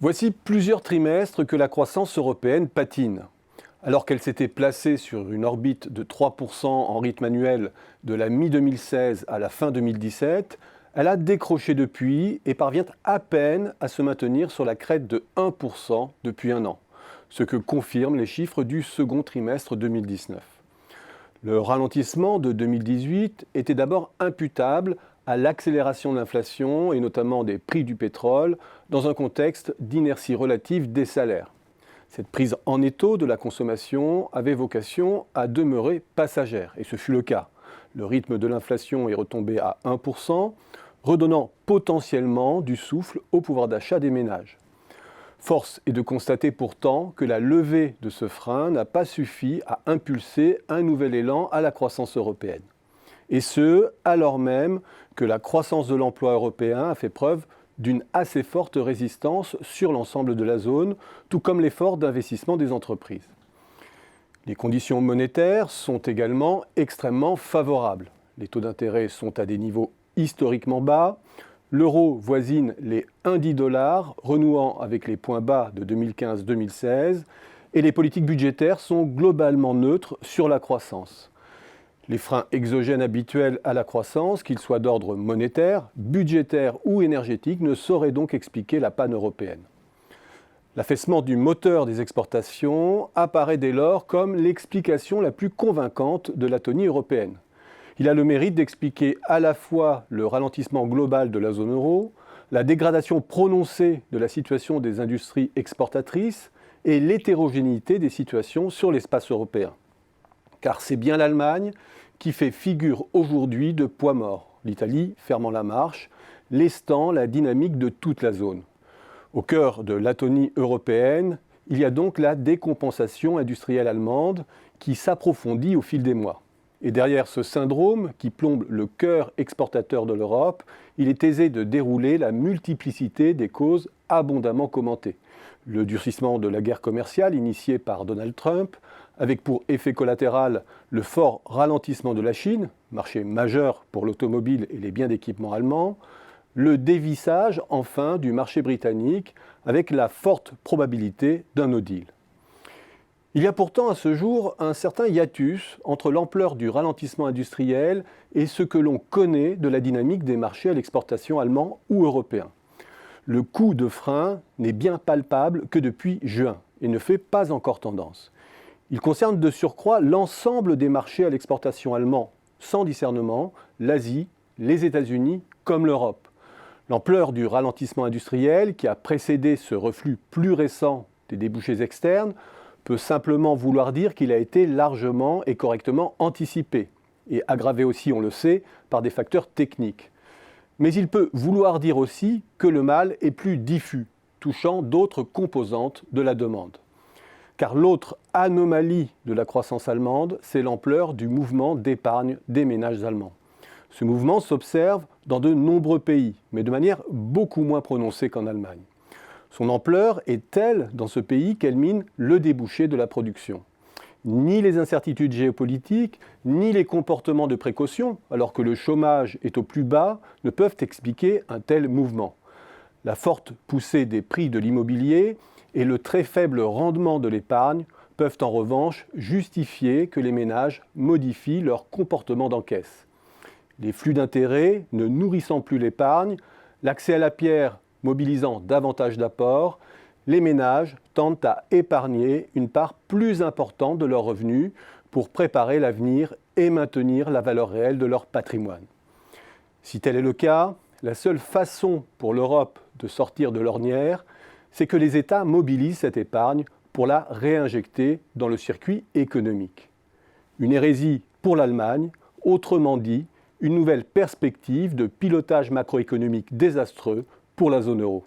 Voici plusieurs trimestres que la croissance européenne patine. Alors qu'elle s'était placée sur une orbite de 3% en rythme annuel de la mi-2016 à la fin 2017, elle a décroché depuis et parvient à peine à se maintenir sur la crête de 1% depuis un an, ce que confirment les chiffres du second trimestre 2019. Le ralentissement de 2018 était d'abord imputable à l'accélération de l'inflation et notamment des prix du pétrole dans un contexte d'inertie relative des salaires. Cette prise en étau de la consommation avait vocation à demeurer passagère, et ce fut le cas. Le rythme de l'inflation est retombé à 1%, redonnant potentiellement du souffle au pouvoir d'achat des ménages. Force est de constater pourtant que la levée de ce frein n'a pas suffi à impulser un nouvel élan à la croissance européenne. Et ce, alors même que la croissance de l'emploi européen a fait preuve d'une assez forte résistance sur l'ensemble de la zone, tout comme l'effort d'investissement des entreprises. Les conditions monétaires sont également extrêmement favorables. Les taux d'intérêt sont à des niveaux historiquement bas, l'euro voisine les 1,10 $, renouant avec les points bas de 2015-2016, et les politiques budgétaires sont globalement neutres sur la croissance. Les freins exogènes habituels à la croissance, qu'ils soient d'ordre monétaire, budgétaire ou énergétique, ne sauraient donc expliquer la panne européenne. L'affaissement du moteur des exportations apparaît dès lors comme l'explication la plus convaincante de l'atonie européenne. Il a le mérite d'expliquer à la fois le ralentissement global de la zone euro, la dégradation prononcée de la situation des industries exportatrices et l'hétérogénéité des situations sur l'espace européen. Car c'est bien l'Allemagne qui fait figure aujourd'hui de poids mort, l'Italie fermant la marche, lestant la dynamique de toute la zone. Au cœur de l'atonie européenne, il y a donc la décompensation industrielle allemande qui s'approfondit au fil des mois. Et derrière ce syndrome qui plombe le cœur exportateur de l'Europe, il est aisé de dérouler la multiplicité des causes abondamment commentées. Le durcissement de la guerre commerciale initiée par Donald Trump, avec pour effet collatéral le fort ralentissement de la Chine, marché majeur pour l'automobile et les biens d'équipement allemands, le dévissage enfin du marché britannique avec la forte probabilité d'un no deal. Il y a pourtant à ce jour un certain hiatus entre l'ampleur du ralentissement industriel et ce que l'on connaît de la dynamique des marchés à l'exportation allemands ou européens. Le coup de frein n'est bien palpable que depuis juin et ne fait pas encore tendance. Il concerne de surcroît l'ensemble des marchés à l'exportation allemands, sans discernement, l'Asie, les États-Unis comme l'Europe. L'ampleur du ralentissement industriel qui a précédé ce reflux plus récent des débouchés externes peut simplement vouloir dire qu'il a été largement et correctement anticipé, et aggravé aussi, on le sait, par des facteurs techniques. Mais il peut vouloir dire aussi que le mal est plus diffus, touchant d'autres composantes de la demande. Car l'autre anomalie de la croissance allemande, c'est l'ampleur du mouvement d'épargne des ménages allemands. Ce mouvement s'observe dans de nombreux pays, mais de manière beaucoup moins prononcée qu'en Allemagne. Son ampleur est telle dans ce pays qu'elle mine le débouché de la production. Ni les incertitudes géopolitiques, ni les comportements de précaution, alors que le chômage est au plus bas, ne peuvent expliquer un tel mouvement. La forte poussée des prix de l'immobilier et le très faible rendement de l'épargne peuvent en revanche justifier que les ménages modifient leur comportement d'encaisse. Les flux d'intérêts ne nourrissant plus l'épargne, l'accès à la pierre mobilisant davantage d'apports, les ménages tendent à épargner une part plus importante de leurs revenus pour préparer l'avenir et maintenir la valeur réelle de leur patrimoine. Si tel est le cas, la seule façon pour l'Europe de sortir de l'ornière, c'est que les États mobilisent cette épargne pour la réinjecter dans le circuit économique. Une hérésie pour l'Allemagne, autrement dit, une nouvelle perspective de pilotage macroéconomique désastreux pour la zone euro.